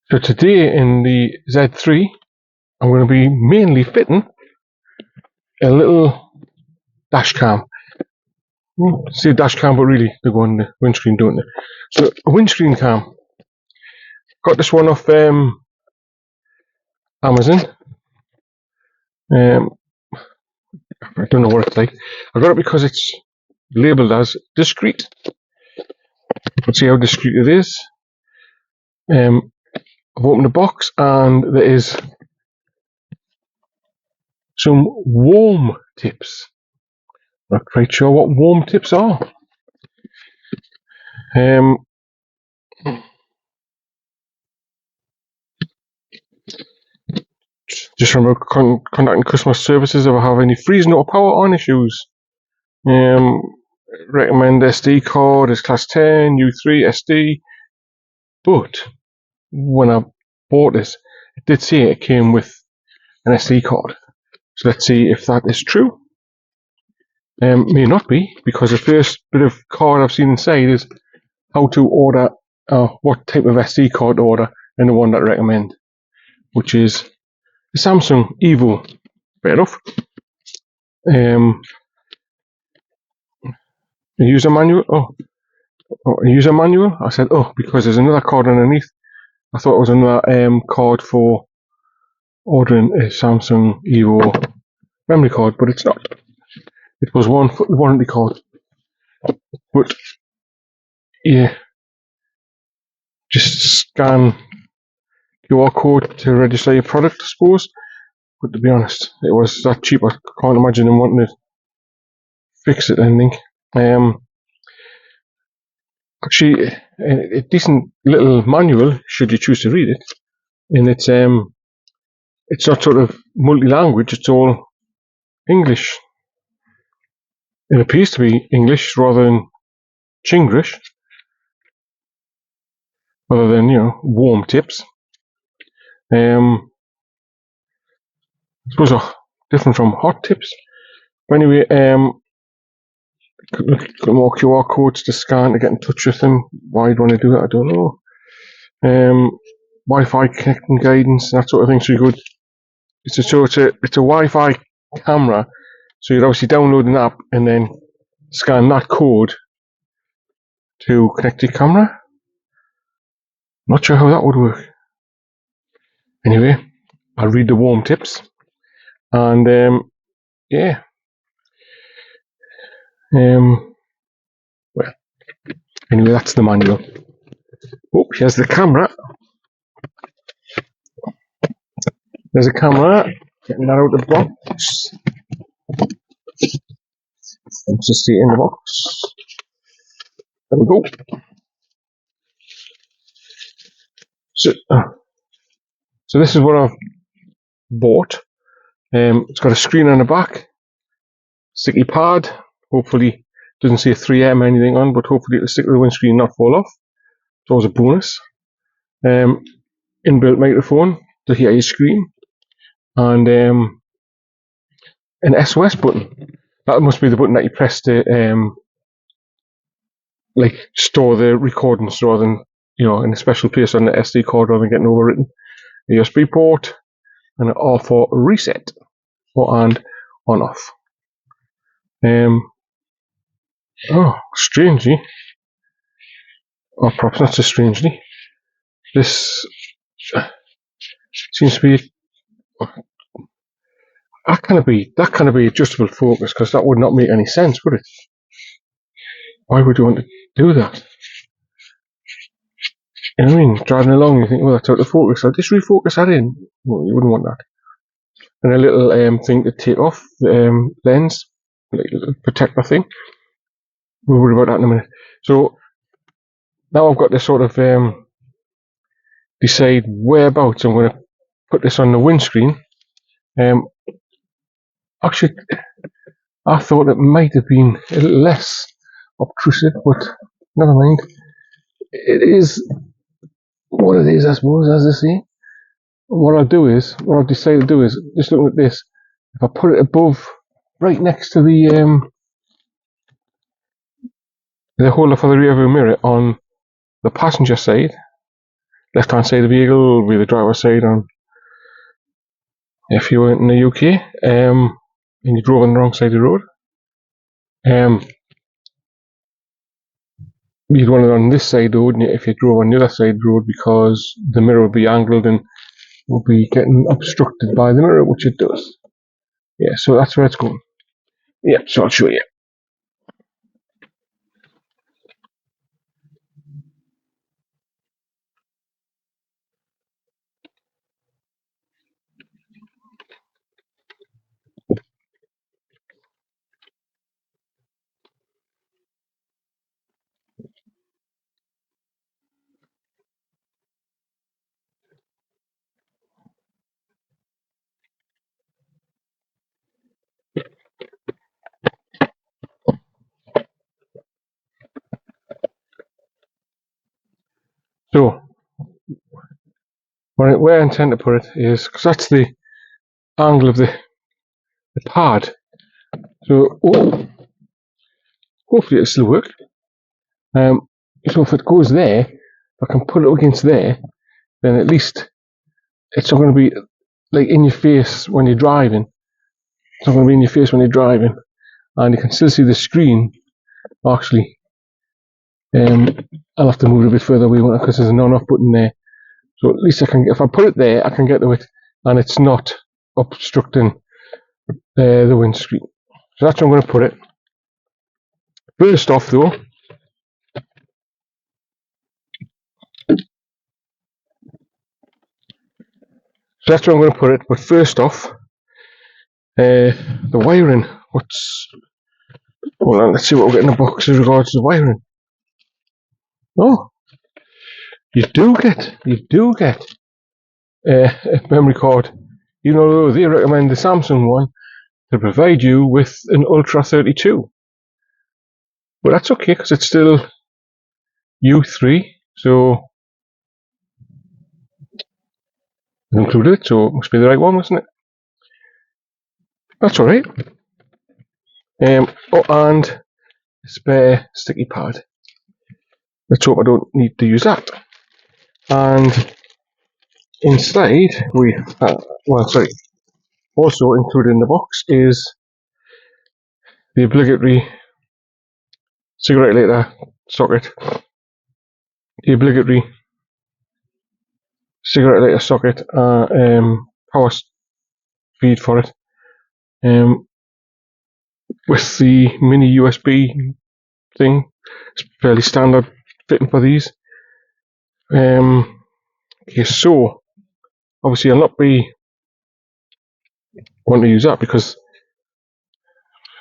So today in the Z3, I'm going to be mainly fitting a little dash cam. Say dash cam, but really they go on the windscreen, don't they? So a windscreen cam. Got this one off Amazon. I don't know what it's like. I got it because it's labelled as discreet. Let's see how discreet it is. I've opened the box and there is some warm tips. Not quite sure what warm tips are. Just remember contacting customer services if I have any freezing or power on issues. Recommend SD card is class 10, U3 SD. But when I bought this, it did say it came with an SD card. So let's see if that is true. May not be, because the first bit of card I've seen inside is how to order, what type of SD card to order, and the one that I recommend, which is the Samsung Evo. Fair enough. A user manual. A user manual. I said, because there's another card underneath. I thought it was another card for ordering a Samsung Evo memory card, but it's not. It was one for the warranty card. But yeah, just scan QR code to register your product, I suppose. But to be honest, it was that cheap. I can't imagine them wanting to fix it. I think. Actually, a decent little manual, should you choose to read it, and it's not sort of multi-language. It's all English. It appears to be English rather than Chinglish, rather than warm tips. I suppose different from hot tips. But anyway, got more QR codes to scan to get in touch with them. Why do you want to do that? I don't know. Wi-Fi connecting guidance, that sort of thing. So you could. It's a Wi-Fi camera. So you'd obviously download an app and then scan that code to connect your camera. Not sure how that would work. Anyway, I'll read the warm tips. And yeah. Well, anyway, that's the manual. Oh, here's the camera. There's a camera. Getting that out of the box. Let's just see it in the box. There we go. So this is what I've bought. It's got a screen on the back, sticky pad. Hopefully, doesn't say 3M or anything on, but hopefully it'll stick to the windscreen and not fall off. It's always a bonus. Inbuilt microphone to hear your screen, and an SOS button. That must be the button that you press to store the recordings rather than in a special place on the SD card rather than getting overwritten. A USB port and an R for reset or and on off. Strangely, or perhaps not so strangely, this seems to be that kind of be adjustable focus, because that would not make any sense, would it? Why would you want to do that? You know what I mean? Driving along, you think, well, that's out of focus. I'll just refocus that in. Well, you wouldn't want that. And a little thing to take off the lens, like a little protector thing. We'll worry about that in a minute. So now I've got to sort of decide whereabouts I'm going to put this on the windscreen. Actually, I thought it might have been a little less obtrusive, but never mind. It is what it is, I suppose, as they say. What I've decided to do is, just looking at this, if I put it above, right next to the holder for the rear view mirror on the passenger side, left hand side of the vehicle will be the driver's side on if you weren't in the UK and you drove on the wrong side of the road. You'd want it on this side though, wouldn't you, if you drove on the other side of the road, because the mirror would be angled and will be getting obstructed by the mirror, which it does. Yeah, so that's where it's going. Yeah, so I'll show you. So, where I intend to put it is, because that's the angle of the pad. So, hopefully it'll still work. So if it goes there, if I can put it against there, then at least it's not going to be like in your face when you're driving. It's not going to be in your face when you're driving, and you can still see the screen. Actually, I'll have to move it a bit further away because there's an on-off button there. So at least I can, if I put it there, I can get to it, and it's not obstructing the windscreen. So that's where I'm going to put it. First off, though, so that's where I'm going to put it. But first off, the wiring. Hold on, let's see what we get in the box with regards to the wiring. Oh, you do get a memory card. You know, they recommend the Samsung one to provide you with an Ultra 32. But that's okay, because it's still U3, so I included it, so it must be the right one, mustn't it? That's alright. Oh, and a spare sticky pad. Let's hope I don't need to use that. And inside, also included in the box is the obligatory cigarette lighter socket, the obligatory cigarette lighter socket, power feed for it, with the mini USB thing. It's fairly standard fitting for these. Okay, so obviously I'll not be wanting to use that, because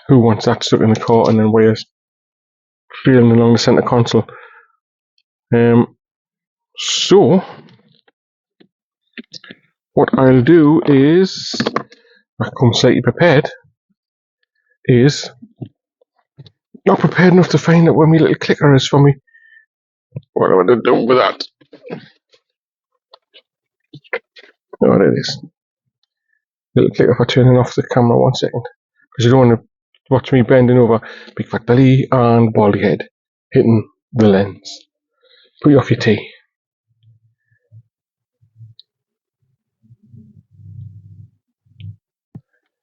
who wants that stuck in the car and then wires trailing along the center console? So what I'll do is, I come slightly prepared, is not prepared enough to find out where my little clicker is for me. What am I going to do with that? Oh, there it is. Little clicker for turning off the camera, 1 second. Because you don't want to watch me bending over, big fat belly and baldy head hitting the lens. Put you off your tea.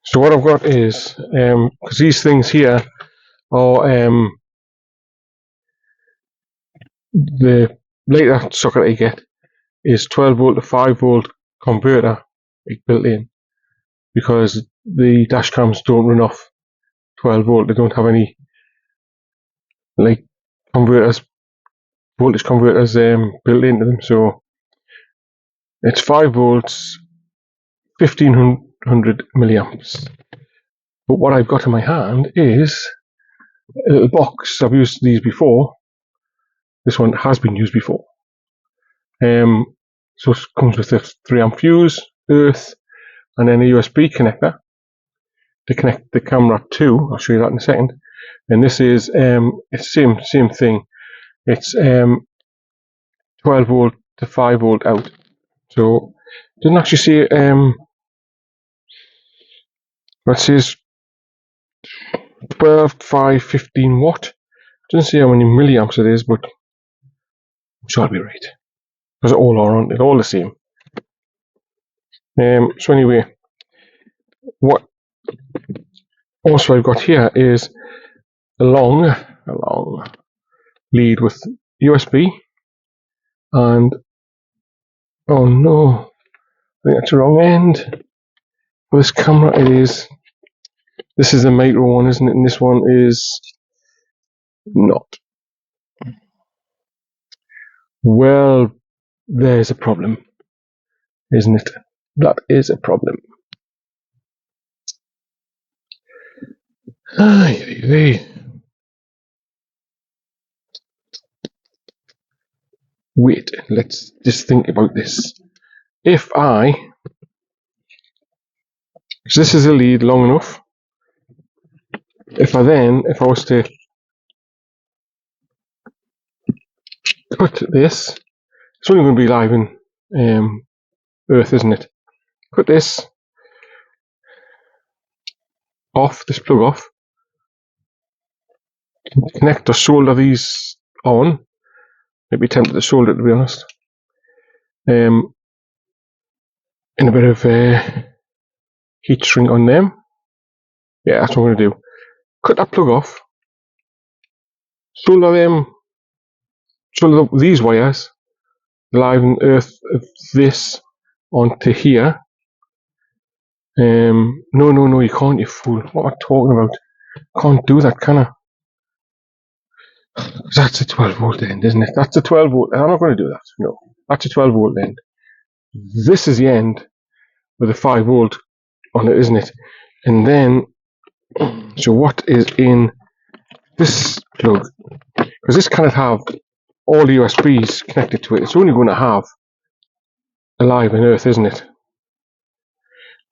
So what I've got is, because these things here are the later socket I get is 12 volt to 5 volt converter built in, because the dash cams don't run off 12 volt. They don't have any like voltage converters built into them. So it's 5 volts, 1500 milliamps. But what I've got in my hand is a little box. I've used these before. This one has been used before. So it comes with a 3-amp fuse, earth, and then a USB connector to connect the camera to. I'll show you that in a second. And this is it's same thing. It's 12 volt to 5 volt out. So it doesn't actually say it says 12, 5, 15 watt. It doesn't say how many milliamps it is, but I'm sure I'll be right. because it all are, aren't they? They're all the same. So anyway, what also I've got here is a long lead with USB, and oh no, I think that's the wrong end for this camera. It is. This is the micro one, isn't it? And this one is not. Well, there's a problem, isn't it? That is a problem. Wait, let's just think about this. If I, because this is a lead long enough, if I was to cut this, it's only going to be live in Earth, isn't it? Cut this off, this plug off, connect or solder these on. Maybe tempted to solder it, to be honest. In a bit of heat shrink on them. Yeah, that's what I'm going to do. Cut that plug off, solder these wires, live in Earth of this onto here. No, you can't, you fool. What am I talking about? Can't do that, can I? That's a 12 volt end, isn't it? That's a 12 volt. I'm not going to do that. No, that's a 12 volt end. This is the end with a 5 volt on it, isn't it? And then, so what is in this plug? Because this cannot have all the USBs connected to it. It's only going to have a live in Earth, isn't it?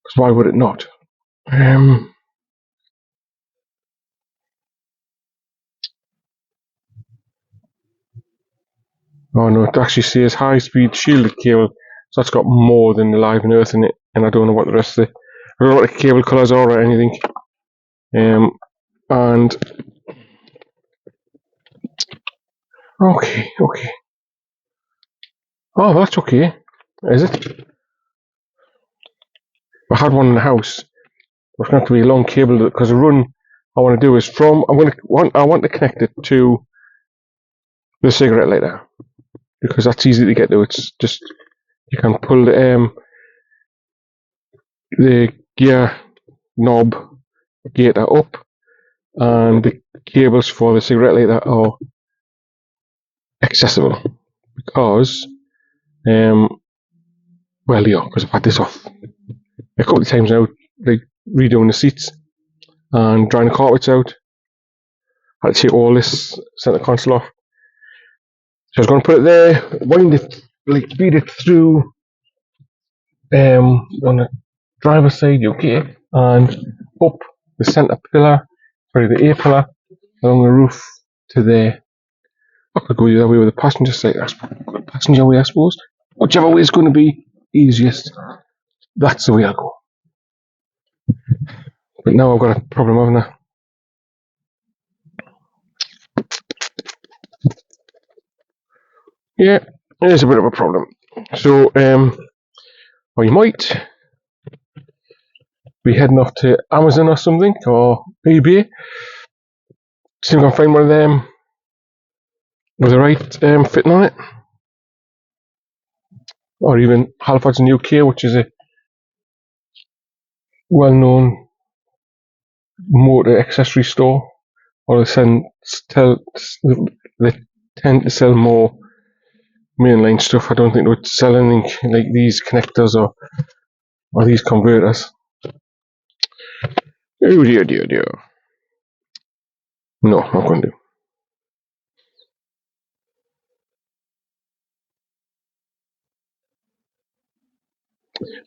Because why would it not? Oh no, it actually says high speed shielded cable, so that's got more than the live in Earth in it, and I don't know what the rest of the, I don't know what the cable colours are or anything. And okay. Oh, that's okay. Is it? If I had one in the house, it's going to have to be a long cable, because the run I want to do is from, I want to connect it to the cigarette lighter, because that's easy to get to. It's just, you can pull the gear knob gator up, and the cables for the cigarette lighter are accessible, because well, yeah, because I've had this off a couple of times now, like redoing the seats and drying the carpets out. I had to take all this center console off. So I was going to put it there, wind it, like feed it through on the driver's side, okay, and up the center pillar, the A pillar, along the roof to there. I could go the other way with the passenger side, passenger way, I suppose. Whichever way is going to be easiest, that's the way I'll go. But now I've got a problem, haven't I? Yeah, it is a bit of a problem. So, or you might be heading off to Amazon or something, or eBay, see if I can find one of them with the right fitting on it. Or even Halifax in the UK, which is a well-known motor accessory store, or they tend to sell more mainline stuff. I don't think they would sell anything like these connectors or these converters. Oh dear. No, not going to do.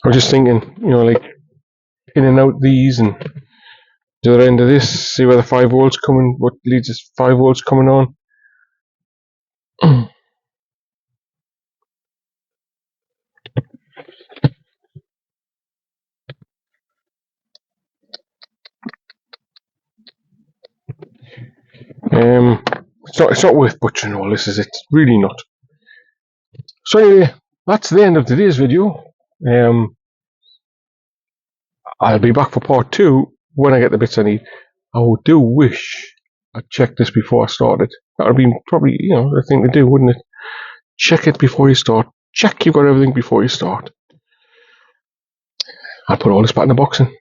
I was just thinking, like in and out these and the other end of this, see where the 5 volts coming, what leads is 5 volts coming on. It's not worth butchering all this, is it? Really not. So anyway, that's the end of today's video. I'll be back for part 2 when I get the bits I need. I do wish I checked this before I started. That would have been probably, the thing to do, wouldn't it? Check it before you start. Check you've got everything before you start. I'll put all this back in the box in.